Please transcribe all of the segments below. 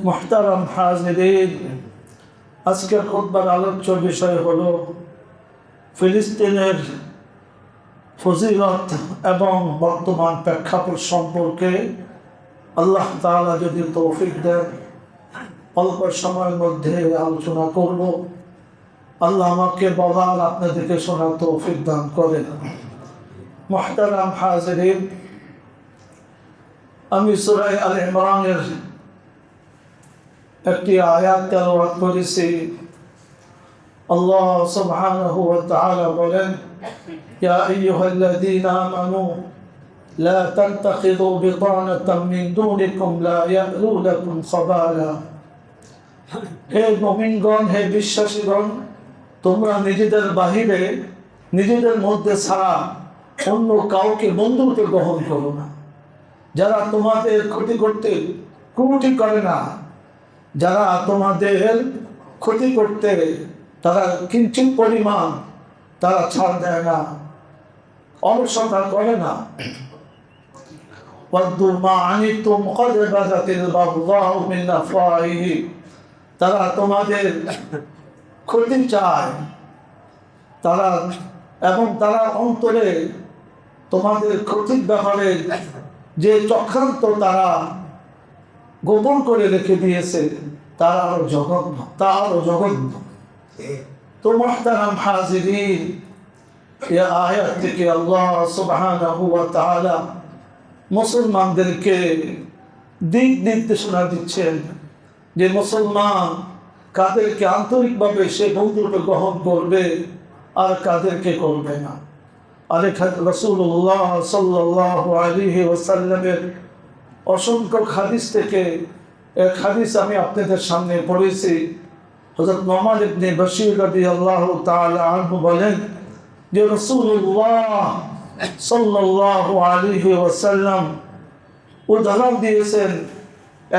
মুহতারাম হাজিরিন, আজকের খুতবার আলোচ্য বিষয় হলো ফিলিস্তিনের ফজিলত এবং বর্তমান প্রেক্ষাপট সম্পর্কে আল্লাহ তাআলা যদি তৌফিক দেন অল্প সময়ের মধ্যে আলোচনা করব। আল্লাহ আমাকে বলার আপনাদেরকে শোনার তৌফিক দান করেন। মুহতারাম হাজিরিন, আমি সূরা আল ইমরানের একটি আয়াত তেলাওয়াত করেছি। আল্লাহ সুবহানাহু ওয়া তাআলা বলেন, ইয়া আইয়ুহাল্লাযীনা আমানু লা তাত্তাখিযু বিতানাতাম মিন দুনিকুম লা ইয়ালুনাকুম খাবালা। হে মুমিনগণ, হে বিশ্বাসীগণ, তোমরা নিজেদের বাহিরে নিজেদের মধ্যে ছাড়া অন্য কাউকে বন্ধুরূপে গ্রহণ করো না। যারা তোমাদের ক্ষতি করতে কুমুটি করে না, যারা তোমাদের ক্ষতি করতে তারা কিঞ্চিত পরিমাণ তারা ছাড় দেয় না, অলসতা করে না। তারা তোমাদের ক্ষতি চায়, তারা এবং তারা অন্তরে তোমাদের ক্ষতির ব্যাপারে যে চক্রান্ত তারা গোপন করে রেখে দিয়েছে তার আরো জঘন্য। তো মুহতারাম হাজিরিন, এই আয়াত থেকে আল্লাহ সুবহানাহু ওয়া তাআলা মুসলমানদেরকে দিক নির্দেশনা দিচ্ছেন যে মুসলমান কাদেরকে আন্তরিকভাবে সে বন্ধুরূপে গ্রহণ করবে আর কাদেরকে করবে না। আর রাসূলুল্লাহ সাল্লাল্লাহু আলাইহি ওয়াসাল্লামের অসংখ্য হাদিস থেকে এক হাদিস আমি আপনাদের সামনে পড়েছি। হযরত নুমান ইবনে বাশীর রাদিয়াল্লাহু তাআলা আনহু বলেন যে রাসূলুল্লাহ সাল্লাল্লাহু আলাইহি ওয়াসাল্লাম উদাহরণ দিয়েছেন,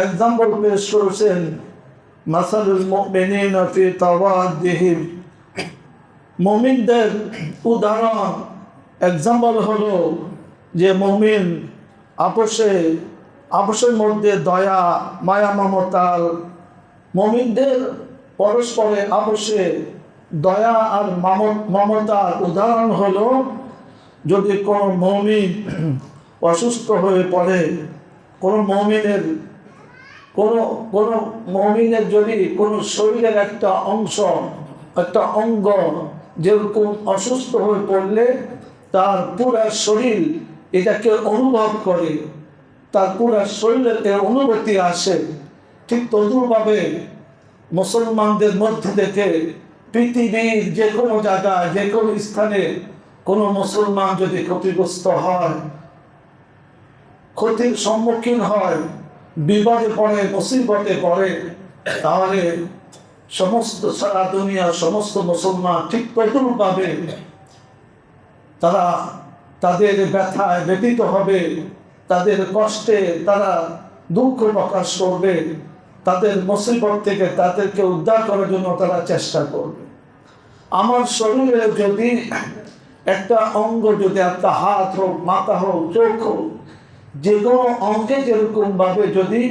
এক্সাম্পল পেশ করেছেন, মাসালুল মুমিনিনা ফি তাওয়াদ্দিহিম। মুমিনদের উদাহরণ, এক্সাম্পল হলো যে মুমিন আপোষের মধ্যে দয়া মায়া মমতার, মুমিনদের পরস্পরে আপোষে দয়া আর মমতার উদাহরণ হলো যদি কোনো মুমিন অসুস্থ হয়ে পড়ে, কোনো মুমিনের যদি কোনো শরীরের একটা অঙ্গ যেরকম অসুস্থ হয়ে পড়লে তার পুরা শরীর এটাকে অনুভব করে, তার পুরা শরীরের অনুভূতি আসে, ঠিক তদ্রূপভাবে মুসলমানদের মধ্যে থেকে পৃথিবীর যে কোনো জায়গায় যে কোনো স্থানে কোনো মুসলমান যদি ক্ষতিগ্রস্ত হয়, ক্ষতির সম্মুখীন হয়, বিপদে পড়ে, মুসিবতে পড়ে, তাহলে সমস্ত সারা দুনিয়ার সমস্ত মুসলমান ঠিক তদ্রূপভাবে তারা তাদের ব্যথায় ব্যথিত হবে, তাদের কষ্টে তারা দুঃখ প্রকাশ করবে, তাদের মুসিবত থেকে তাদেরকে উদ্ধার করার জন্য তারা চেষ্টা করবে। আমার শরীরে যদি একটা অঙ্গ, যদি একটা হাত হোক, মাথা হোক, চোখ হোক, যে কোনো অঙ্গে যেরকমভাবে যদি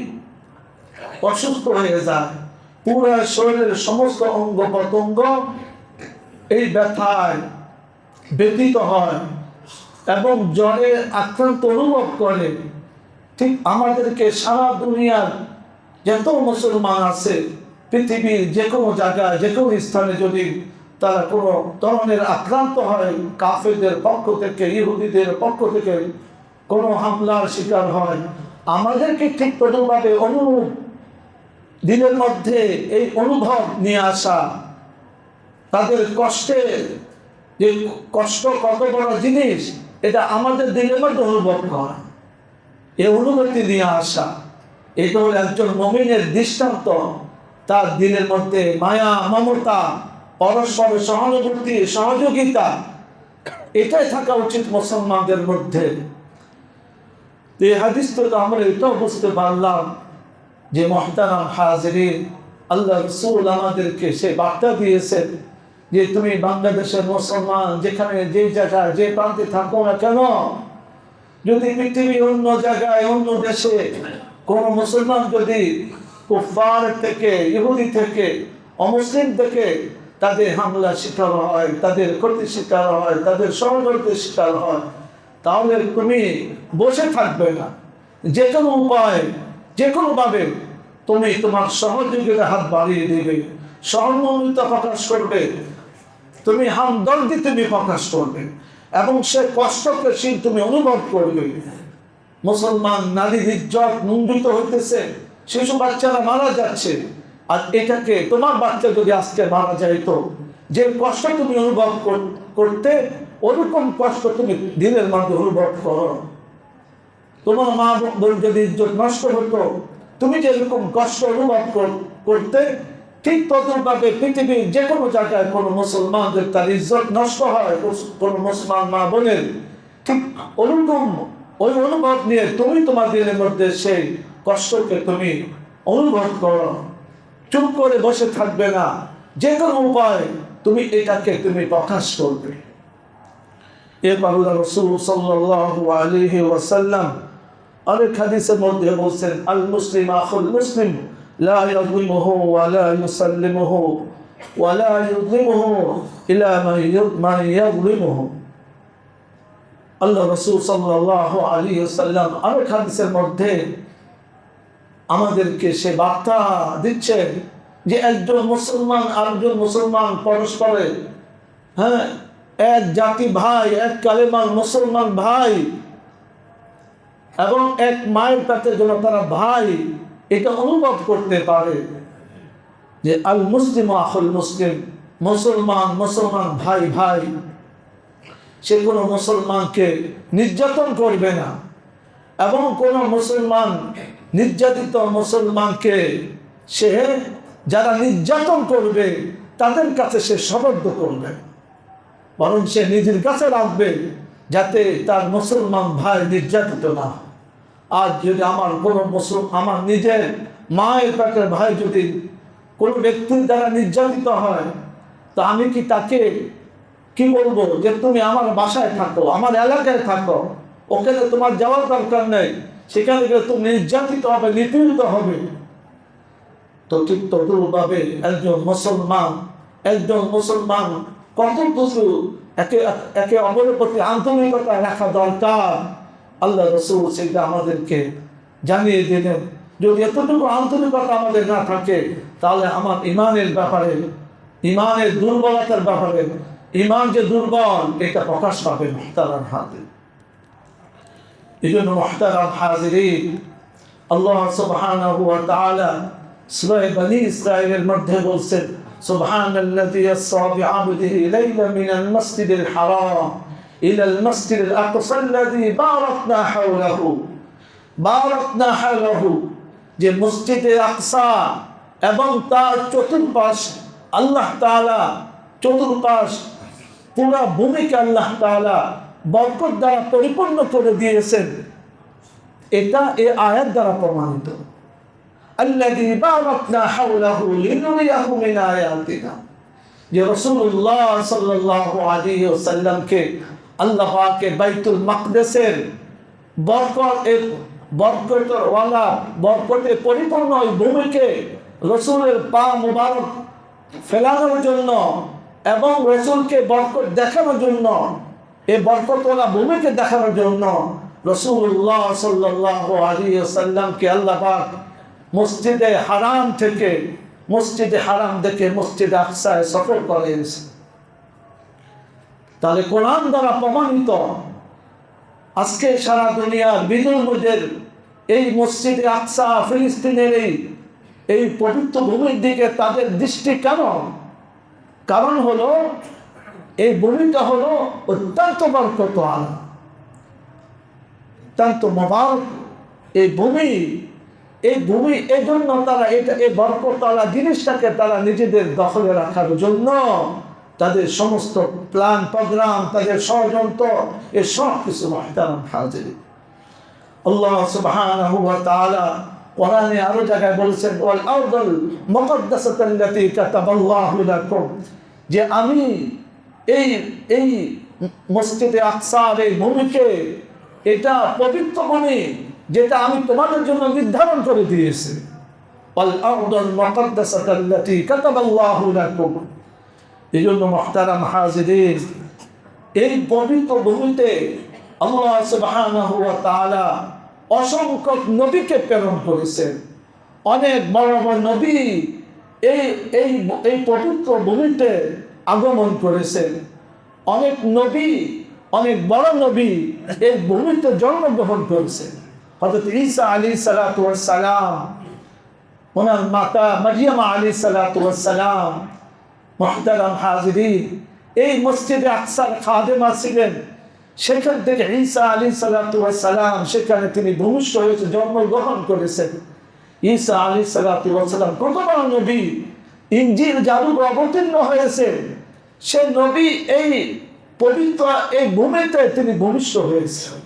অসুস্থ হয়ে যায়, পুরো শরীরের সমস্ত অঙ্গ প্রত্যঙ্গ এই ব্যথায় ব্যথিত হয় এবং জ্বরে আক্রান্ত অনুভব করে, ঠিক আমাদেরকে সারা দুনিয়ার যত মুসলমান আছে পৃথিবীর যে কোনো জায়গায় যে কোনো স্থানে যদি তারা কোনো ধরনের আক্রান্ত হয়, কাফেরদের পক্ষ থেকে, ইহুদিদের পক্ষ থেকে কোনো হামলার শিকার হয়, আমাদেরকে ঠিক ততভাবে দিনের মধ্যে এই অনুভব নিয়ে আসা, তাদের কষ্টের যে কষ্ট কত বড় জিনিস এটা আমাদের দিনের মধ্যে অনুভব করা, এই অনুভূতি নিয়ে আসা, এটা হল একজন মুমিনের দৃষ্টান্ত। তার দিনের মধ্যে মায়া মমতা, পরস্পর সহানুভূতি, সহযোগিতা, এটাই থাকা উচিত মুসলমানদের মধ্যে। এই হাদিস থেকে আমরা এটাও বুঝতে পারলাম যে মুহতারাম হাজিরিন, আল্লাহ রাসূল আমাদেরকে সে বার্তা দিয়েছেন যে তুমি বাংলাদেশের মুসলমান যেখানে যে জায়গায় যে প্রান্তে থাকো না কেন, যদি পৃথিবীর অন্য জায়গায় অন্য দেশে কোনো মুসলমান যদি কুফার থেকে, ইহুদি থেকে, অমুসলিম থেকে তাদের হামলা শিকার হয়, তাদের ক্ষতি শিকার হয়, তাদের ষড়যন্ত্রের শিকার হয়, তাহলে তুমি বসে থাকবে না। যে কোনো উপায়, যে কোনোভাবে তুমি তোমার সহযোগীদের হাত বাড়িয়ে দেবে, সহমর্মিতা প্রকাশ করবে, তুমি হামদর্দি তুমি প্রকাশ করবে, এবং সে কষ্টকে তুমি অনুভব করবে। মুসলমান নারীর ইজ্জত নিন্দিত হইতেছে, শিশু বাচ্চারা মারা যাচ্ছে, আর এটাকে তোমার বাচ্চা যদি আজকে মারা যাইতো, যে কষ্ট তুমি অনুভব করতে, ওরকম কষ্ট তুমি দিনের মধ্যে অনুভব করো। তোমার মা বোন যদি ইজ্জত নষ্ট হতো, তুমি যেরকম কষ্ট অনুভব করতে, ঠিক ততভাবে পৃথিবীর যে কোনো জায়গায় কোনো মুসলমানদের তার ইজ্জত নষ্ট হয়, কোনো মুসলমান মা বোনের, ঠিক ওরকম ওই অনুভব নিয়ে তুমি তোমার দিনের মধ্যে সেই কষ্টকে তুমি অনুভব করো। চুপ করে বসে থাকবে না, যে কোনো উপায় তুমি এটাকে তুমি প্রকাশ করবে। এরপর রাসূল সাল্লাল্লাহু আলাইহি ওয়াসাল্লাম আরেক হাদিসের মধ্যে বলছেন, আল মুসলিম আখুল মুসলিম লা ইয়াযলিমুহু ওয়া লা ইউসাল্লিমুহু ওয়া লা ইউযলিমুহু ইলা মান ইয়াযলিমুহু। আল্লাহ রাসূল সাল্লাল্লাহু আলাইহি ওয়াসাল্লাম আরেক হাদিসের মধ্যে আমাদেরকে সে বার্তা দিচ্ছেন যে একজন মুসলমান আরেকজন মুসলমান পরস্পরে, হ্যাঁ, এক জাতি ভাই, এক কালেমার মুসলমান ভাই, এবং এক মায়ের কাছে যেন তারা ভাই, এটা অনুভব করতে পারে যে আল মুসলিম আখুল মুসলিম, মুসলমান মুসলমান ভাই ভাই, সে কোনো মুসলমানকে নির্যাতন করবে না, এবং কোনো মুসলমান নির্যাতিত মুসলমানকে সে যারা নির্যাতন করবে তাদের কাছে সে সবদ্ধ করবে, বরং সে নিজের কাছে রাখবে যাতে তার মুসলমান ভাই নির্যাতিত না। আর যদি আমার কোনো আমার নিজের মায়ের পেটের ভাই যদি কোনো ব্যক্তির দ্বারা নির্যাতিত হয়, তো আমি কি তাকে কি বলবো যে তুমি আমার বাসায় থাকো, আমার এলাকায় থাকো, ওখানে তোমার যাওয়ার দরকার নেই, সেখানে গেলে তুমি নির্যাতিত হবে, নিপীড়িত হবে। তো ঠিক তদ্রূপভাবে একজন মুসলমান কতটুকু একে অপরের প্রতি আন্তরিকতা রাখা দরকার, আল্লাহ রাসূল সেটা আমাদেরকে জানিয়ে দিলেন। যদি এতটুকু আন্তরিকতা আমাদের না থাকে, তাহলে আমার ইমানের ব্যাপারে, ইমানের দুর্বলতার ব্যাপারে, ইমান যে দুর্বল এটা প্রকাশ পাবে মুহতারাম হাজির। এই জন্য মুহতারাম হাজিরিন, আল্লাহ সুবহানাহু ওয়া তাআলা সূরা বনী ইসরাঈলের মধ্যে বলছেন, সুবহানাল্লাযী ইয়াসরা বিআবদিহি লাইলাম মিনাল মাসজিদিল হারাম ইলাল মাসজিদিল আকসাল্লাযী বারাকনা হাওলাহু, যে মসজিদে আকসা এবং তার চতুর্পাশ আল্লাহ তাআলা, চতুর্পাশ পুরা ভূমিকে আল্লাহ তাআলা বরকত দ্বারা পরিপূর্ণ করে দিয়েছেন। এটা এই আয়াত দ্বারা প্রমাণিত। আল্লাযী বারাকনা হাওলাহু লিনুরিয়াহু মিন আয়াতিনা, যে রাসূলুল্লাহ সাল্লাল্লাহু আলাইহি ওয়াসাল্লামকে আল্লাহ পাকের বাইতুল মাকদেসের বরকতে পরিপূর্ণ ওই ভূমিকে রাসূলের পা মুবারক ফেলানোর জন্য এবং রাসূলকে বরকত দেখানোর জন্য, এই বরকতওয়ালা ভূমিকে দেখানোর জন্য রাসূলুল্লাহ সাল্লাল্লাহু আলাইহি ওয়াসাল্লামকে আল্লাহ পাক মসজিদে হারাম থেকে মসজিদে আকসায় সফর করেছে। তাহলে কোরআন দ্বারা প্রমাণিত আজকে সারা দুনিয়ার বিদুরদের এই মসজিদে আকসা, ফিলিস্তিনের এই পবিত্র ভূমির দিকে তাদের দৃষ্টি কেন? কারণ হলো এই ভূমিটা হলো অত্যন্ত বরকতওয়ালা, অত্যন্ত মোবারক এই ভূমি। এই জন্য তারা এই বরকতওয়ালা জিনিসটাকে তারা নিজেদের দখলে রাখার জন্য তাদের সমস্ত প্ল্যান প্রোগ্রাম, তাদের ষড়যন্ত্র, এই সব কিছু মুহতারাম হাজিরিন, আল্লাহ সুবহানাহু ওয়া তাআলা কোরআনে আরো জায়গায় বলেছেন, ওয়াল আরদুল মুকদ্দাসাতাল্লাতী কাতাবাল্লাহু লাকুম, যে আমি এই মসজিদে আকসার এই ভূমিকে, এটা পবিত্র ভূমি যেটা আমি তোমাদের জন্য নির্ধারণ করে দিয়েছি। والأرض المقدسة التي كتب الله لكم। এজন্য মুহতারাম হাজিরিন, এই পবিত্র ভূমিতে আল্লাহ সুবহানাহু ওয়া তাআলা অসংখ্য নবীকে প্রেরণ করেছেন। অনেক বড় বড় নবী এই এই এই পবিত্র ভূমিতে আগমন করেছেন। অনেক নবী, অনেক বড় নবী এই ভূমিতে জন্মগ্রহণ করেছেন। হযরত ঈসা আলাইহিস সালাতু ওয়াস সালাম, ওনার মাতা মারিয়াম আলাইহিস সালাতু ওয়াস সালাম, মুহতারাম হাজিরিন, এই মসজিদে আকসার খাদেমা ছিলেন। সেখান থেকে ঈসা আলাইহিস সালাতু ওয়াস সালাম সেখানে তিনি ভূমিষ্ঠ হয়েছে, জন্মগ্রহণ করেছেন। ঈসা আলাইহিস সালাতু ওয়াস সালাম কত বড় নবী, ইনজিল জাবুর অবতীর্ণ হয়েছে, সে নবী এই পবিত্র এই ভূমিতে তিনি ভূমিষ্ঠ হয়েছেন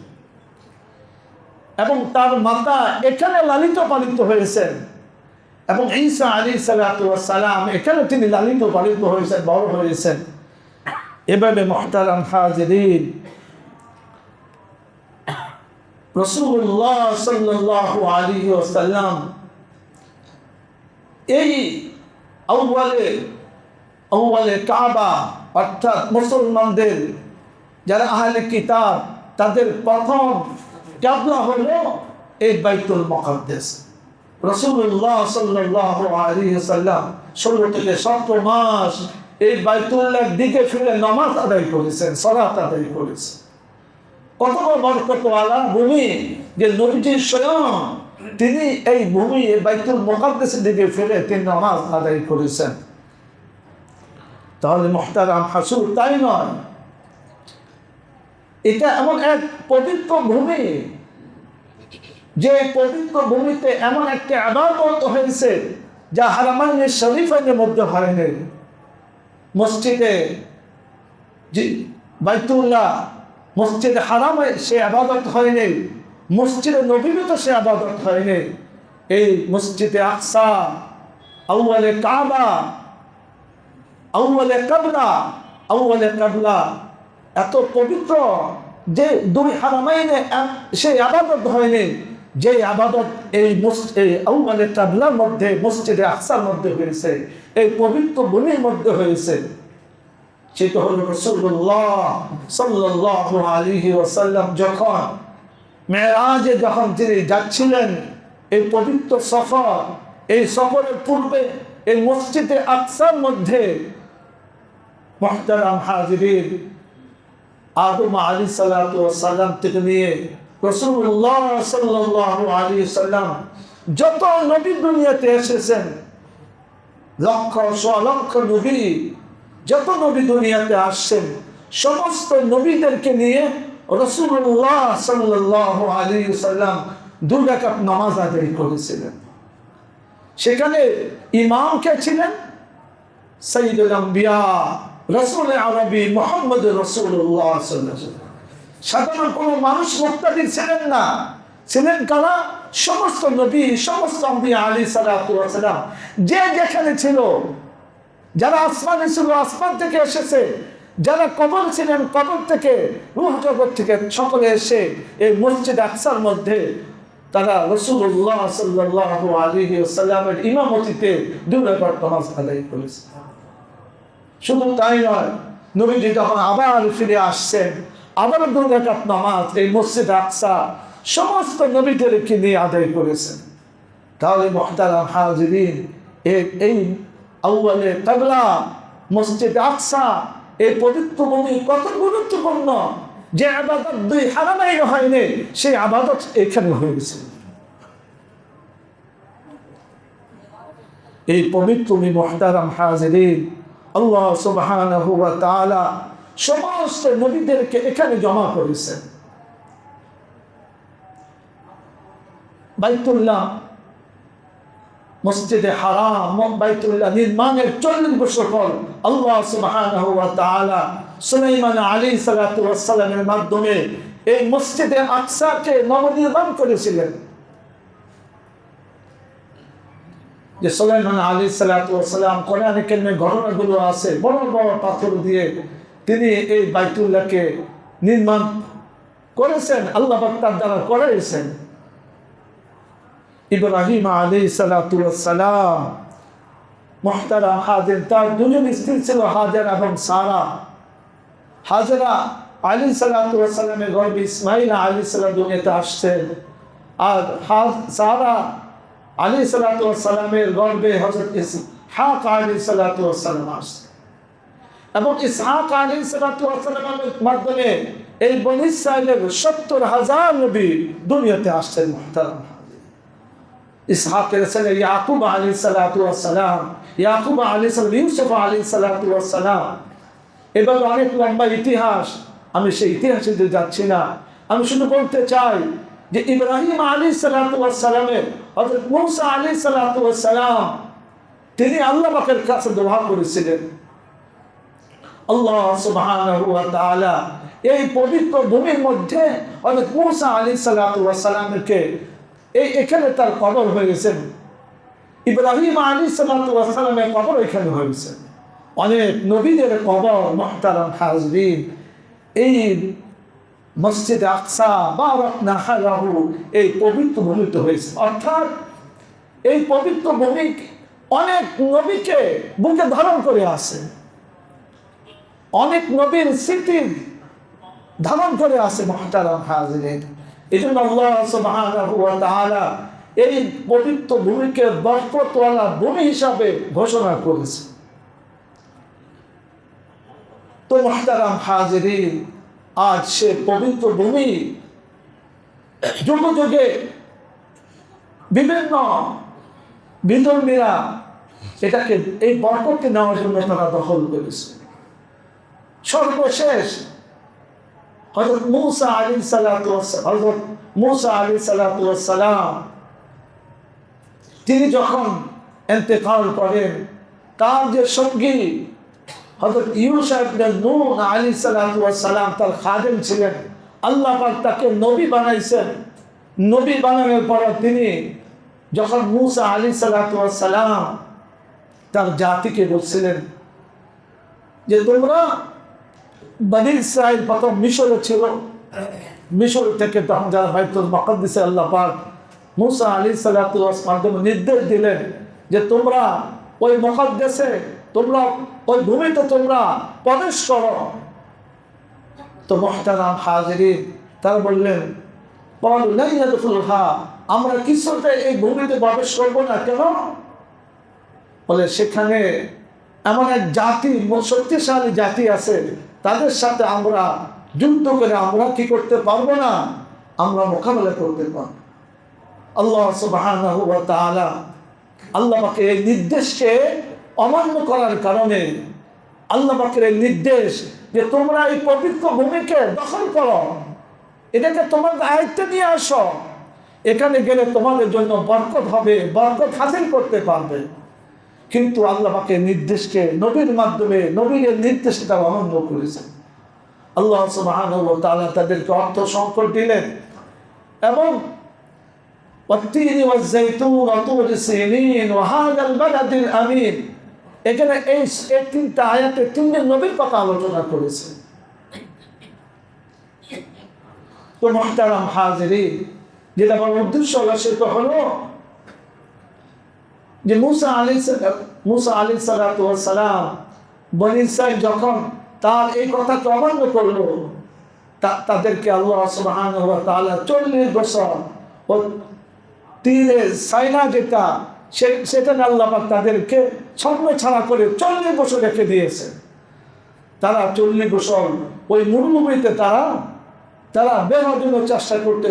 এবং তার মাতা এখানে লালিত পালিত হয়েছেন। এবং ঈসা আলাইহিস সালাতু ওয়াস সালাম এখানে তিনি লালিত পালিত হয়েছেন, বড় হয়েছেন। এভাবে মুহতারাম হাজিরিন, রাসূলুল্লাহ সাল্লাল্লাহু আলাইহি ওয়াসাল্লাম এই আউয়ালে কাবা, অর্থাৎ মুসলমানদের যারা আহলে কিতাব, তাদের প্রথম কিবলা হলো এই বাইতুল মুকাদ্দাস। রাসূলুল্লাহ সাল্লাল্লাহু আলাইহি ওয়াসাল্লাম 16 থেকে 17 মাস এই বাইতুল্লাহর দিকে ফিরে নামাজ আদায় করেছেন, সালাত আদায় করেছেন। কত বরকতওয়ালা ভূমি যে নবীজি স্বয়ং তিনি এই ভূমি বাইতুল মুকাদ্দাসের দিকে ফিরে তিনি নামাজ আদায় করেছেন। তাহলে মুহতারাম হাসুর তাই নয়, এটা এমন এক পবিত্র ভূমি যে পবিত্র ভূমিতে এমন একটা ইবাদত হয়েছে যা হারামাইনে শরীফাইনের মধ্যে হয়নি। মসজিদে বাইতুল্লাহ, মসজিদে হারামে সে ইবাদত হয়নি, মসজিদে নববীতে সে ইবাদত হয়নি। এই মসজিদে আকসা, আউয়ালে কাবা, আউয়ালে কাবলা এত পবিত্র যে দুই হারামাইনে সেই আবাদত হয়নি, যে আবাদত এই আউয়ালে কাবলার মধ্যে, মসজিদে আকসার মধ্যে হয়েছে, এই পবিত্র ভূমির মধ্যে হয়েছে। সেটা হলো রাসূলুল্লাহ সাল্লাল্লাহু আলাইহি ওয়াসাল্লাম যখন মেরাজে যখন তিনি যাচ্ছিলেন, এই পবিত্র সফর, এই সফরের পূর্বে এই মসজিদে আকসার মধ্যে মুহতারাম হাজিরিন, আদম আলাইহিস সালাতু ওয়াস সালাম থেকে নিয়ে রাসূলুল্লাহ সাল্লাল্লাহু আলাইহি ওয়াসাল্লাম যত নবী দুনিয়াতে এসেছেন, লক্ষ লক্ষ নবী, যত নবী দুনিয়াতে আসছেন, সমস্ত নবীদেরকে নিয়ে রাসূলুল্লাহ সাল্লাল্লাহু আলাইহি ওয়াসাল্লাম 2 রাকাত নামাজ আদায় করেছিলেন। সেখানে ইমাম কে ছিলেন? সাইয়্যিদুল আম্বিয়া রাসূল আরবি মুহাম্মদ রাসূলুল্লাহ সাল্লাল্লাহু আলাইহি ওয়াসাল্লাম। সাধারণ কোনো মানুষ মুক্তাদি ছিলেন না, ছিলেন কারা? সমস্ত নবী, সমস্ত আম্বিয়া আলাইহিস সালাতু ওয়াস সালাম যে যেখানে ছিল, যারা আসমানে ছিল আসমান থেকে এসেছে, যারা কবর ছিলেন কবর থেকে, রূহ জগৎ থেকে সকলে এসে এই মসজিদ আকসার মধ্যে তারা রাসূলুল্লাহ সাল্লাল্লাহু আলাইহি ওয়াসাল্লামের ইমামতিতে 2 রাকাত নামাজ আদায় করেছে। শুধু তাই নয়, নবীজি যখন আবার ফিরে আসছেন, আবার 2 রাকাত নামাজ এই মসজিদ আকসা সমস্ত নবীদেরকে নিয়ে আদায় করেছেন। তাহলে মুহতারাম হাজিরিন, এই আউয়ালে কাবলা মসজিদ আকসা এই পবিত্র ভূমি কত গুরুত্বপূর্ণ, যে ইবাদত 2 হারামাইনে হয়নি, সেই ইবাদত এখানে হয়েছে। এই পবিত্র মুহতারাম হাজিরিন, আল্লাহ সুবহানাহু ওয়া তাআলা সমস্ত নবীদেরকে এখানে জমা করেছেন। বাইতুল্লাহ, মসজিদে হারাম, বাইতুল্লাহ নির্মাণের 40 বছর পর আল্লাহ সুবহানাহু ওয়া তাআলা সুলাইমান আলাইহিস সালাতু ওয়াস সালামের মাধ্যমে এই মসজিদে আকসাকে নবনির্মাণ করেছিলেন। যে সুলাইমান আলাইহিস সালাতু ওয়াস সালাম, কোরআনে কারিমে ঘটনাগুলো আছে, বড় বড় পাথর দিয়ে তিনি এই বাইতুল্লাহকে নির্মাণ করেছেন, আল্লাহ পাক তার দ্বারা করাইছেন। ইব্রাহিম আলাইহিস সালাতু ওয়াস সালাম, মুহতারাম হাজির, তার দুজন স্ত্রী ছিল হাজেরা এবং সারা। হাজেরা আলাইহিস সালাতু ওয়াস সালামের গর্ভে ইসমাঈল আলাইহিস সালাম দুনিয়াতে আসছেন, আর সারা আলাইহিস সালাতু ওয়াস সালামের গর্ভে হযরত ইসহাক আলাইহিস সালাতু ওয়াস সালাম আসছেন। এবং ইসহাক আলাইহিস সালাতু ওয়াস সালামের মাধ্যমে এই বনী ইসরাঈলের ৭০,০০০ নবী দুনিয়াতে আসছেন। মুহতারাম ইসহাকের ছেলে ইয়াকুব আলাইহিস সালাতু ওয়াস সালাম, ইয়াকুব আলাইহিস সালাম, ইউসুফ আলাইহিস সালাতু ওয়াস সালাম। এবার অনেক লম্বা ইতিহাস, আমি সেই ইতিহাসে যাচ্ছি না। আমি শুধু বলতে চাই যে ইব্রাহিম আলাইহিস সালাতু ওয়াস সালামের হযরত মূসা আলাইহিস সালাতু ওয়াস সালাম, তিনি আল্লাহ পাকের কাছে দোয়া করেছিলেন। আল্লাহ সুবহানাহু ওয়া তাআলা এই পবিত্র ভূমির মধ্যে হযরত মূসা আলাইহিস সালাতু ওয়াস সালামকে এখানে তার কবর হয়ে গেছেন। ইব্রাহিম আলাইহিস সালাতু ওয়াস সালামের কবর এখানে হয়ে গেছে। অনেক নবীদের কবর মুহতারাম হাজরিন এই মসজিদে আকসা বারাকনা হালাহু এই পবিত্র ভূমিতে হয়েছে। অর্থাৎ এই পবিত্র ভূমি অনেক নবীকে বুকে ধারণ করে আছে, অনেক নবীর স্মৃতি ধারণ করে আছে। মুহতারাম হাজরিন, এই জন্য আল্লাহ সুবহানাহু ওয়া তাআলা এই পবিত্র ভূমিকে বরকতওয়ালা ভূমি হিসাবে ঘোষণা করেছে। তো মুহতারাম হাজরিন, আজ সে পবিত্র ভূমি যুগে যুগে বিভিন্ন বিধর্মীরা এটাকে এই বরকতকে নেওয়ার জন্য তারা দখল করেছে। সর্বশেষ হযরত মূসা আলাইহিস সালাতু ওয়াস সালাম তিনি যখন ইন্তেকাল করেন, তার যে সঙ্গী হযরত ইউসা ইবনে নূন আলাইহিস সালাতু ওয়াস সালাম তার খাদেম ছিলেন। আল্লাহ পাক তাকে নবী বানাইছেন। নবী বানানোর পর তিনি যখন মূসা আলাইহিস সালাতু ওয়াস সালাম তার জাতিকে বলছিলেন যে তোমরা বনী ইসরাঈল প্রথম মিশরে ছিল, মিশর থেকে তখন যারা বাইতুল মুকাদ্দাসে আল্লাহ পাক মূসা আলাইহিস সালাতু ওয়াস মাধ্যমে নির্দেশ দিলেন যে তোমরা ওই মুকাদ্দাসে, তোমরা ওই ভূমিতে তোমরা প্রবেশ করো। তো মুহতারাম হাজিরিন, তারা বললেন আমরা কিছুতে এই ভূমিতে প্রবেশ করবো না। কেন? বলে সেখানে এমন এক জাতি, শক্তিশালী জাতি আছে, তাদের সাথে আমরা যুদ্ধ করে আমরা কি করতে পারবো না, আমরা মোকাবেলা করতে পারবো। আল্লাহ সুবহানাহু ওয়া তাআলা আল্লাহ পাকের এই নির্দেশকে অমান্য করার কারণে, আল্লাহ পাকের এই নির্দেশ যে তোমরা এই পবিত্র ভূমিকে দখল করো, এটাকে তোমার দায়িত্বে নিয়ে আসো, এখানে গেলে তোমাদের জন্য বরকত হবে, বরকত হাসিল করতে পারবে। কিন্তু আল্লাহ পাকের নির্দেশকে নবীর মাধ্যমে, নবীর নির্দেশকে তারা অমান্য করেছে। আল্লাহ সুবহানাহু ওয়া তাআলা তাদেরকে অর্থ সংকট দিলেন এবং ওয়াত্তিনি ওয়াজ-যাইতুন ওয়া তুরি সিনিন ওয়া হাযাল বালাদিল আমিন, এখানে এই তিনটা আয়াতে তিনজন নবীর কথা আলোচনা করেছে। তো মুহতারাম হাজিরিন, যেটা আমার উদ্দেশ্য হলো সেটা হলো যে মূসা আলাইহিস সালাতু ওয়াস সালাম বনী ইসরাঈল যখন তার এই কথাকে অমান্য করলো, তাদেরকে আল্লাহ সুবহানাহু ওয়া তাআলা ৪০ বছর ও তীরে সাইনা যেটা সেটা আল্লাহ পাক তাদেরকে ছন্ন ছাড়া করে ৪০ বছর রেখে দিয়েছে। তারা ৪০ বছর ওই মরুভূমিতে তারা বের হওয়ার জন্য চেষ্টা করতে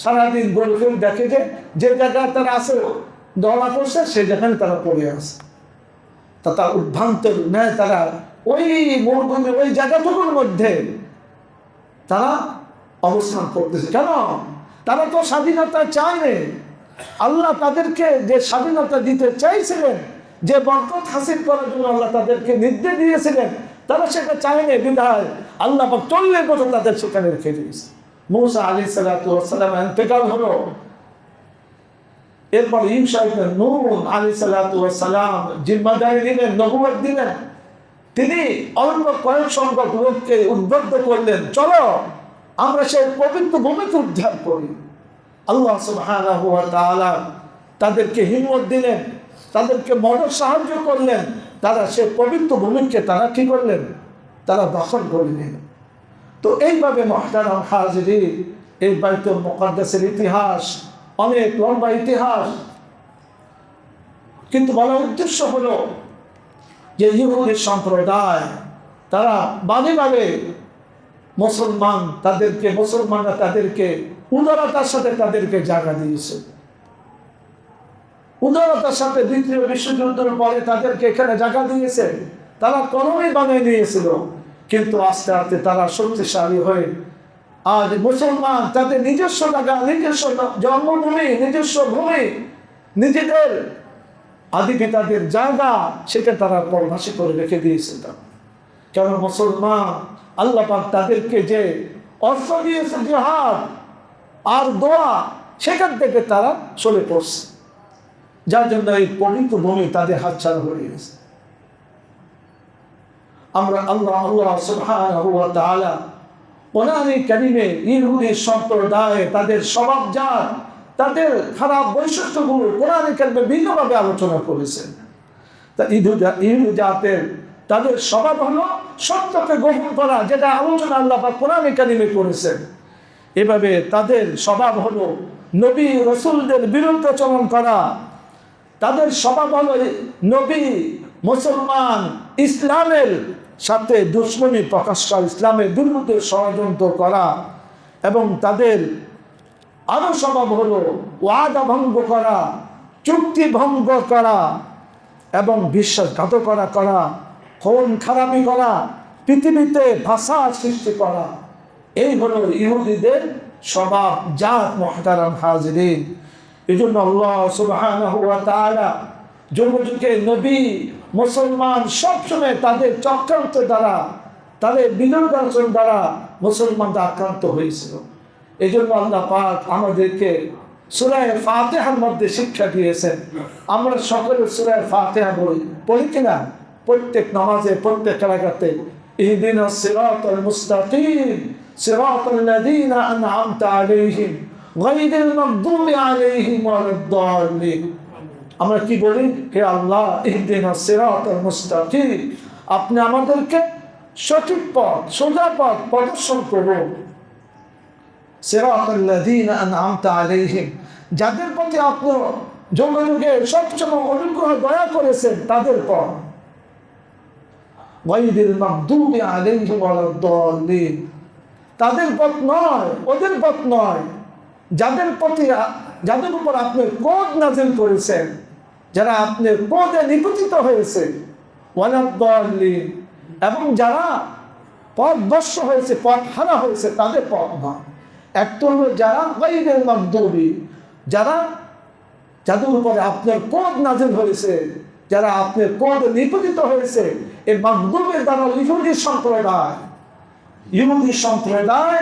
সারাদিন বলে দেখে যে জায়গায় তারা আছে দলা করছে, সেই জায়গায় তারা পড়ে আছে। তার উদ্ভ্রান্তের ন্যায় তারা ওই মরুভূমি, ওই জায়গাটুকুর মধ্যে তারা অবস্থান করতেছে। কেন? তারা তো স্বাধীনতা চায়নি। আল্লাহ তাদেরকে যে স্বাধীনতা দিতে চাইছিলেন, যে বরকত হাসিল করার জন্য আল্লাহ তাদেরকে নির্দেশ দিয়েছিলেন, তারা সেটা চায়নি। বিধায় আল্লাহ পাক ৪০ বছর তাদের সেখানে রেখে দিয়েছে। মূসা আলাইহিস সালাতু ওয়াস সালাম ইন্তেকাল হলো, এরপর ইউসা ইবনে নূন আলাইহিস সালাতু ওয়াস সালাম জিম্মাদারি দিলেন, নবুয়ত দিলেন। তিনি অল্প কয়েক সংখ্যক লোককে উদ্বুদ্ধ করলেন, চলো আমরা সেই পবিত্র ভূমিকে উদ্ধার করি। আল্লাহ সুবহানাহু ওয়া তাআলা তাদেরকে হিম্মত দিলেন, তাদেরকে মদত সাহায্য করলেন, তারা সে পবিত্র ভূমিকে তারা কি করলেন, তারা দখল করে নিলেন। তো এইভাবে মুহতারাম হাজিরিন, এই বাইতুল মুকাদ্দাসের ইতিহাস অনেক লম্বা ইতিহাস, কিন্তু বলার উদ্দেশ্য হলো যে ইহুদি সম্প্রদায় তারা বারে মুসলমানরা তাদেরকে উদারতার সাথে তাদেরকে জায়গা দিয়েছে। উদারতার সাথে দ্বিতীয় বিশ্বযুদ্ধের পরে তাদেরকে এখানে জায়গা দিয়েছে, তারা কলোনি বানিয়ে নিয়েছিল। কিন্তু আস্তে আস্তে তারা শক্তিশালী হয়ে আজ মুসলমান তাদের নিজস্ব জায়গা, নিজস্ব জন্মভূমি, নিজস্ব ভূমি, নিজেদের আদি পিতাদের জায়গা, সেটা তারা পরবাসী করে রেখে দিয়েছে। কারণ মুসলমান আল্লাহ পাক তাদেরকে যে অস্ত্র দিয়েছে জিহাদ আর দোয়া, সেখান থেকে তারা চলে পড়ছে, যার জন্য এই পবিত্র ভূমি তাদের হাতছাড়া হয়ে গেছে। আমরা আল্লাহ সুবহানাহু ওয়া তাআলা কোরআনে কারীমে ইহুদি সম্প্রদায় তাদের স্বভাবজাত, তাদের খারাপ বৈশিষ্ট্যগুলো কোরআনে কারীমে ভিন্নভাবে আলোচনা করেছেন। তা ইহুদি জাতের তাদের স্বভাব হলো সত্যকে গ্রহণ করা, যেটা আলোচনা আল্লাহ পাক কোরআনে কারীমে করেছেন। এভাবে তাদের স্বভাব হলো নবী রাসূলদের বিরুদ্ধাচরণ করা, তাদের স্বভাব হলো নবী, মুসলমান, ইসলামের সাথে দুশ্মনী প্রকাশ করা, ইসলামের বিরুদ্ধে ষড়যন্ত্র করা, এবং তাদের আরো স্বভাব হলো ওয়াদা ভঙ্গ করা, চুক্তি ভঙ্গ করা, এবং বিশ্বাসঘাতকতা করা, খুন খারাপি করা, পৃথিবীতে ফাসাদ সৃষ্টি করা। এই হলো ইহুদিদের স্বভাব জাত মুহতারাম হাজিরিন। এই জন্য আল্লাহ সুবহানাহু ওয়া তাআলা যুগে যুগে নবী, মুসলমান সবসময় তাদের চক্রান্ত দ্বারা, তাদের বিরোধাচরণ দ্বারা মুসলমানরা আক্রান্ত হয়েছিল। এই জন্য আল্লাহ পাক আমাদেরকে সূরা ফাতিহার মধ্যে শিক্ষা দিয়েছেন। আমরা সকলে সূরা ফাতিহা পড়ি কিনা? প্রত্যেক নামাজে, প্রত্যেক রাকাতে ইহদিনাস সিরাতাল মুস্তাকিম সিরাতাল লাযীনা আন'আমতা আলাইহিম গায়রিল মাগদুবি আলাইহিম ওয়ালাদ-দাল্লিন। আমরা কি বলি? হে আল্লাহ, ইহদিনাস সিরাতাল মুস্তাকিম, আপনি আমাদেরকে সঠিক পথ, সোজা পথ প্রদর্শন করুন। সিরাতাল লাযীনা আন'আমতা আলাইহিম, যাদের প্রতি আপনি যুগে যুগে সবসময় অনুগ্রহ দয়া করেছেন, তাদের পথ। গায়রিল মাগদুবি আলাইহিম ওয়ালাদ-দাল্লিন, তাদের পথ নয়, ওদের পথ নয়, যাদের উপর আপনি ক্রোধ নাযিল করেছেন, যারা আপনার ক্রোধে নিপতিত হয়েছে, ওয়ালাদ-দাল্লিন, এবং যারা পথভ্রষ্ট হয়েছে, পথ হারা হয়েছে, তাদের পথ নয়। একটা হলো যারা গায়রিল মাগদুবি, যাদের উপরে আপনার ক্রোধ নাযিল হয়েছে, যারা আপনার ক্রোধে নিপতিত হয়েছে। এই মাগদুবের দ্বারা ইহুদি সম্প্রদায়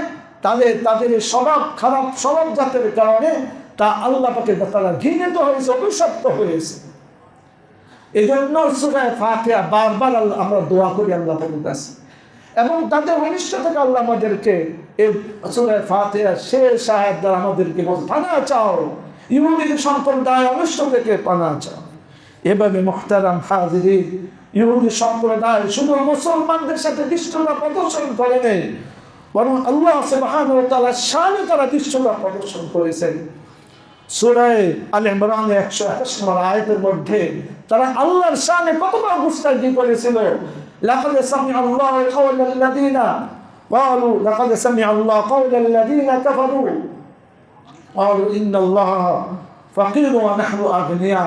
তাদের স্বভাব খারাপ, স্বভাব জাতের কারণে তা আল্লাহ পাকের তারা ঘৃণিত হয়েছে, অভিশপ্ত হয়েছে। এই জন্য সূরা ফাতিহা বারবার আমরা দোয়া করি আল্লাহ পাকের কাছে, এবং তাদের অনিষ্ট থেকে আল্লাহ আমাদেরকে এই সূরা ফাতিহা শেষ আয়াত দ্বারা আমাদেরকে পানা চাও, ইহুদি সম্প্রদায় অনিষ্ট থেকে পানা চাও। এভাবে মুহতারাম হাজিরিন, ইহুদি সম্প্রদায় শুধু মুসলমানদের সাথে দৃষ্টতা প্রদর্শন করেনি, বরং আল্লাহ সুবহানাহু ওয়া তাআলার শানে তারা দৃষ্টতা প্রদর্শন করেছেন। সূরা আলে ইমরান 128 নম্বর আয়াতের মধ্যে তারা আল্লাহর শানে কতবার গুস্তাখি করেছিল। লাকাদ সামিআল্লাহু কাওলাল্লাযীনা ক্বালু লাকাদ সামিআল্লাহু কাওলাল্লাযীনা কাফারু ক্বালু ইন্নাল্লাহা ফাকিরুন ওয়া নাহনু আগনিয়া।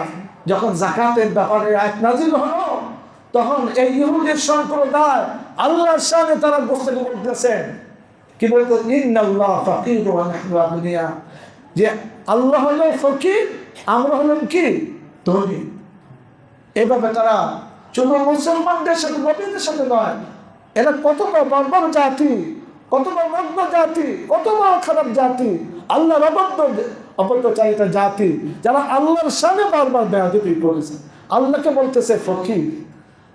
যখন যাকাতের ব্যাপারে আয়াত নাযিল হলো, তখন এই ইহুদি সম্প্রদায় আল্লাহর শানে তারা গুস্তাখি করতেছেন। কি বলতো? ইন্নাল্লাহা ফাকিরুন ওয়া নাহনু আগনিয়া, যে আল্লাহ হলো ফকির, আমরা হলাম কি? ধনী। এভাবে তারা শুধু মুসলমানদের সাথে, নবীদের সাথে নয়, এরা কত বর্বর জাতি, কত মগ্ন জাতি, কত খারাপ জাতি, আল্লাহর অবদ্ধচারিতা জাতি, যারা আল্লাহর সামনে বারবার বেয়াদবি করেছে, আল্লাহকে বলতেছে ফকির,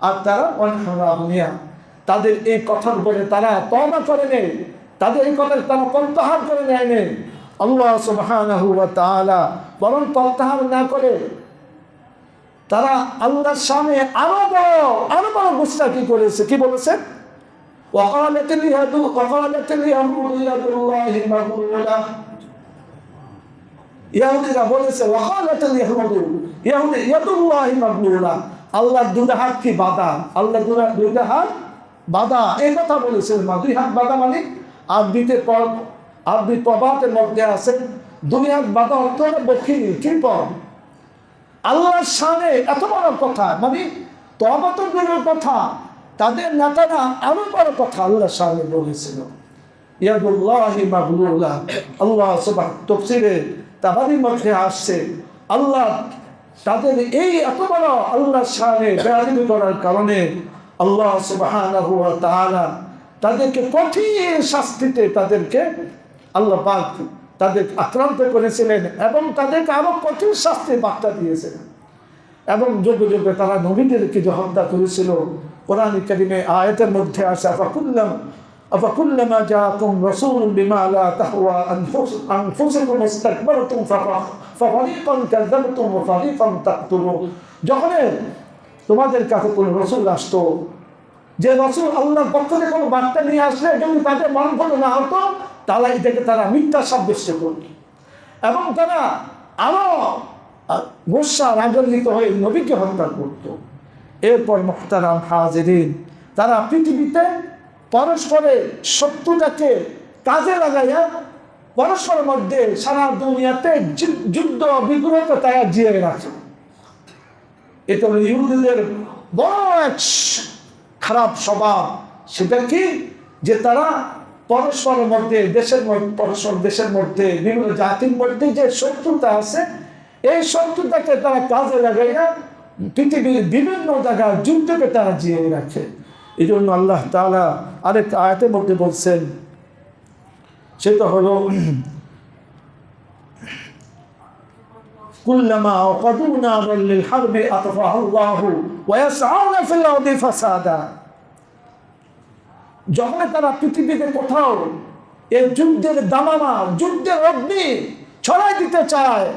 আর তারা অনহামিয়া। তাদের এই কথার বলে তারা তওবা করে নেয়, তাদের এই কথা তারা প্রত্যাহার করে নেয় নেই, আল্লাহ সুবহানাহু ওয়া তাআলা বরং প্রত্যাহার না করে তারা আল্লাহর সামনে আরো বড় গুস্তাখি করেছে। কি বলেছে? وقالت اليهود يد الله مغلولة। ইহুদিরা বলেছে وقالت اليهود يد الله مغلولة, আল্লাহর দুই হাত কি বাঁধা, আল্লাহ দুই হাত বাঁধা, এই কথা বলেছেন। দুই হাত বাঁধা মানে আরবি প্রবাদের মধ্যে আছে দুই হাত বাঁধা অর্থ বখিনী, কৃপণ। আল্লাহর সামনে এত বড় কথা, মানে তওবা দূরের কথা, তাদের নেতারা আরো বড় কথা আল্লাহর সামনে বলেছিল। ইয়াদুল্লাহি মাগলুলা, আল্লাহ সুবহানাহু তাফসীরে তাবারির মধ্যে আসছে আল্লাহ তাদের এই এত বড় আল্লাহর সামনে বেয়াদবি করার কারণে আল্লাহ সুবহানাহু ওয়া তাআলা তাদেরকে কঠিন শাস্তিতে আল্লাহ পাক তাদের আক্রান্ত করেছিলেন এবং তাদেরকে আরো কঠিন শাস্তির বার্তা দিয়েছিলেন। এবং যুগে যুগে তারা নবীদেরকে যে হত্যা করেছিল, কোরআন কারীমে আয়াতের মধ্যে আসে আফাকুল্লামা জাআকুম রাসূলুন বিমা লা তাহওয়া আনফুসুকুম ইসতাকবারতুম ফাফারিকান কাযাবতুম ওয়া ফারিকান তাকতুলুন। যখন তোমাদের কাছে কোন রাসূল আসতো, যে রাসূল আল্লাহর পক্ষ থেকে কোনো বার্তা নিয়ে আসলে যদি তাদের মন ভালো না হতো তাহলে এটাকে তারা মিথ্যা সাব্যস্ত করত এবং তারা আরো গোসা রাগান্বিত হয়ে নবীকে হত্যা করত। এরপর মুহতারাম হাজিরিন, তারা পৃথিবীতে পরস্পরের শত্রুতাকে কাজে লাগাইয়া পরস্পরের মধ্যে সারা দুনিয়াতে যুদ্ধ বিগ্রহ তারা জিয়ে রাখে। এটা হলো ইহুদিদের বড় এক খারাপ স্বভাব। সেটা কি? যে তারা পরস্পরের মধ্যে দেশের মধ্যে বিভিন্ন জাতির মধ্যে যে শত্রুতা আছে, এই শত্রুতাকে তারা কাজে লাগাইয়া পৃথিবীর বিভিন্ন জায়গায় যুদ্ধকে তারা জিয়ে রাখে। এই জন্য আল্লাহ তাআলা আরেক আয়াতের মধ্যে বলছেন, সেটা হলো কুল্লামা আওকাদু নারান লিল হারবি আতফাহাল্লাহু ওয়া ইয়াসআউনা ফিল আরদি ফাসাদা। যখন তারা পৃথিবীতে কোথাও এই যুদ্ধের দামামা, যুদ্ধের অগ্নি ছড়াই দিতে চায়,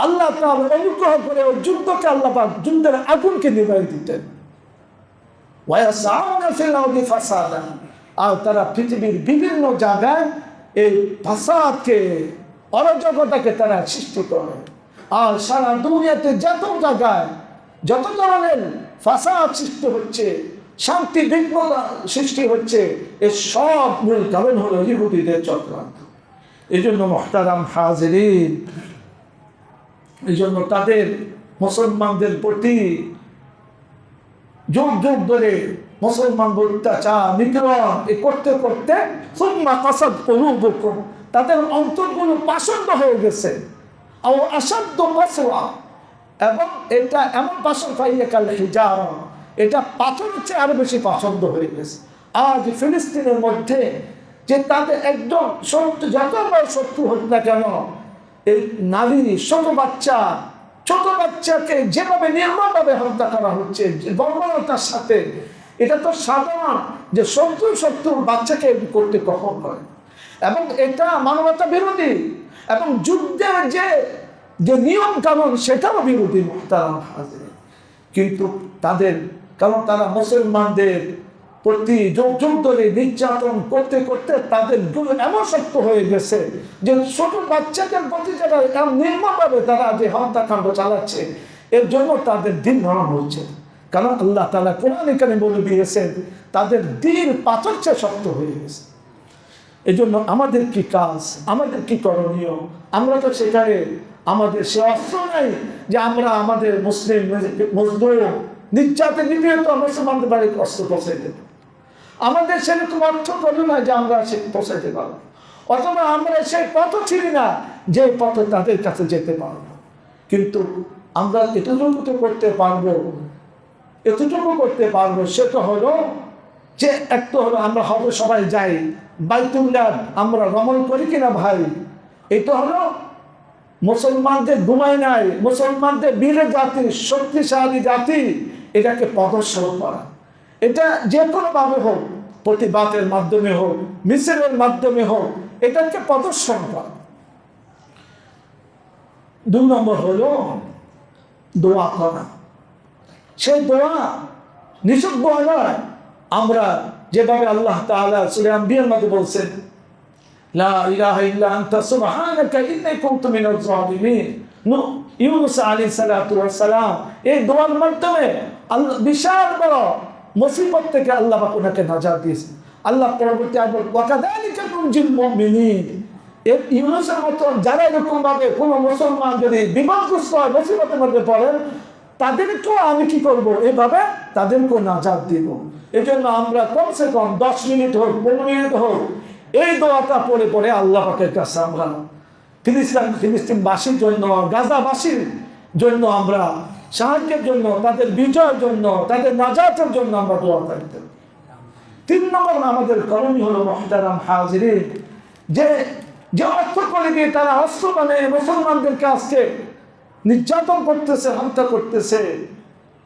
আল্লাহ তাআলা অনুগ্রহ করে ওই যুদ্ধকে আল্লাহ পাক যুদ্ধের আগুনকে নিভাই দিতেন। ওয়া ইয়াসআউনা ফিল আরদি ফাসাদা, আর তারা পৃথিবীর বিভিন্ন জায়গায় এই ফাসাদকে, অরাজকতাকে তারা সৃষ্টি করে। আর সারা দুনিয়াতে যত জায়গায় যত ধরনের ফাসাদ সৃষ্টি হচ্ছে, শান্তি বিঘ্নতা সৃষ্টি হচ্ছে, এর সব মূল কারণ হলো ইহুদিদের চক্রান্ত। এই জন্য মুহতারাম হাজিরিন, এই জন্য তাদের মুসলমানদের প্রতি যুগ যুগ ধরে মুসলমানদের অত্যাচার নিপীড়ন করতে করতে সুম্মা কাসাদ কুলুবুকুম, তাদের অন্তরগুলো পাষণ্ড হয়ে গেছে। আও আসাদ্দু কাসওয়া, এবং এটা এমন পাষণ্ড ফাইয়া কাল হিজারা, এটা পাথরের চেয়ে আরো বেশি পছন্দ হয়ে গেছে। আজ ফিলিস্তিনের মধ্যে যে তাদের একজন শত্রু, যত বড় শত্রু হোক না কেন, এই নারী ছোট বাচ্চাকে যেভাবে নির্মমভাবে হত্যা করা হচ্ছে বর্বরতার সাথে, এটা তো সাধারণ যে শত্রু বাচ্চাকে করতে কখন হয়, এবং এটা মানবতা বিরোধী এবং যুদ্ধের যে নিয়ম কানুন সেটাও বিরোধী। মুহতারাম হাজিরিন, কিন্তু কারণ তারা মুসলমানদের প্রতি যুগ ধরে নির্যাতন করতে করতে তাদের এমন শক্ত হয়ে গেছে যে ছোট বাচ্চাদের প্রতি যারা নির্মমভাবে তারা যে হত্যাকাণ্ড চালাচ্ছে, এর জন্য তাদের দিন নরম হচ্ছে। কারণ আল্লাহ তাআলা কোরআনে কারিমে বলে দিয়েছেন তাদের দিল পাথর চেয়ে শক্ত হয়ে গেছে। এই জন্য আমাদের কি কাজ, আমাদের কি করণীয়? আমরা তো সেখানে আমাদের সে অস্ত্র নাই যে আমরা আমাদের মুসলিম মজদুর নির্যাতন নিপীড়িত মুসলমানদের বাড়িতে অস্ত্র পৌঁছাই দেব। আমাদের সেরকম অর্থ করল না যে আমরা সে পৌঁছাইতে পারবো, অথবা আমরা সেই পথও ছিলি না যে পথে তাদের কাছে যেতে পারবো। কিন্তু আমরা এতটুকু করতে পারবো, সেটা হলো যে একটা হলো আমরা হয়তো সবাই যাই বাইতুল্লাহ, আমরা রমণ করি কিনা ভাই, এটা হলো মুসলমানদের ঘুমায় নাই, মুসলমানদের বীরের জাতি, শক্তিশালী জাতি, এটাকে প্রদর্শন করা। এটা যে কোনোভাবে হোক, প্রতিবাদের মাধ্যমে হোক, মিছিলের মাধ্যমে হোক, এটাকে প্রদর্শন করা। 2 নম্বর হলো দোয়া করা। সেই দোয়া নিছক দোয়া নয়, আমরা যেভাবে আল্লাহ তাআলা সূরা আম্বিয়ার মধ্যে বলছেন, লা ইলাহা ইল্লা আনতা সুবহানাকা ইন্নী কুনতু মিনাজ জালিমিন। ইউনূস আলাইহিস সালাতু ওয়াস সালাম এই দোয়ার মাধ্যমে আল্লাহ বিশাল বড় মুসিবত থেকে আল্লাহ পাক ওনাকে নাজাত দিয়েছেন। আল্লাহ পরবর্তী আয়াতে ওয়া কাযালিকা নুনজিল মুমিনিন। এই ইউনূসের মতো যারা এরকম ভাবে কোনো মুসলমান যদি বিপদগ্রস্ত হয়, মুসিবতের মধ্যে পড়ে, তাদেরকেও আমি কি করব, এভাবে তাদেরকেও নাজাত দিব। এই জন্য আমরা কমসে কম 10 মিনিট হোক, 15 মিনিট হোক, এই দোয়াটা পড়ে পড়ে আল্লাহ পাকের কাছে আমরা ফিলিস্তিনবাসীর জন্য, গাজাবাসীর জন্য আমরা সাহায্যের জন্য, তাদের বিজয়ের জন্য, তাদের নাজাতের জন্য আমরা দোয়া করতে। 3 নম্বর আমাদের করণীয় হলো মুহতারাম হাজিরিন, যে অর্থ করে দিয়ে তারা অস্ত্র মানে মুসলমানদেরকে আজকে নির্যাতন করতেছে, হত্যা করতেছে,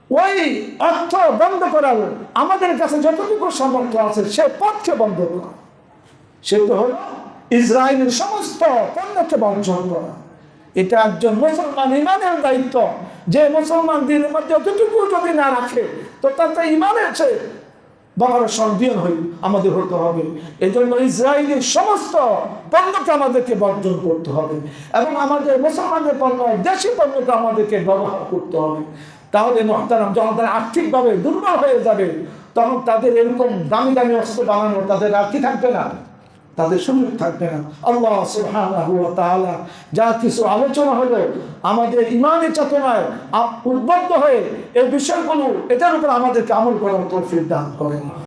ওই অর্থ বন্ধ করার আমাদের কাছে যতটুকু সামর্থ্য আছে সে পথকে বন্ধ করা। সেটা হলো ইসরায়েলের সমস্ত পণ্যকে বর্জন করা। এটা একজন মুসলমান ইমানের দায়িত্ব, যে মুসলমান দিনের মধ্যে যতটুকু যদি না রাখে তো তাতে ইমানের চেয়ে বড় সন্দেহ আমাদের হতে হবে। এই জন্য ইসরায়েলের সমস্ত পণ্যকে আমাদেরকে বর্জন করতে হবে এবং আমাদের মুসলমানদের পণ্য, দেশি পণ্যকে আমাদেরকে ব্যবহার করতে হবে। তাহলে মুহতারাম, যখন তারা আর্থিকভাবে দুর্বল হয়ে যাবে তখন তাদের এরকম দামি দামি অস্ত্র বানানো তাদের আর কি থাকবে না, তাদের সুযোগ থাকবে না। আল্লাহ সুবহানাহু ওয়া তাআলা যা কিছু আলোচনা হলো আমাদের ইমানের চেতনায় উদ্বুদ্ধ হয়ে এই বিষয়গুলো, এটার উপর আমাদেরকে আমল করার তৌফিক দান করেন।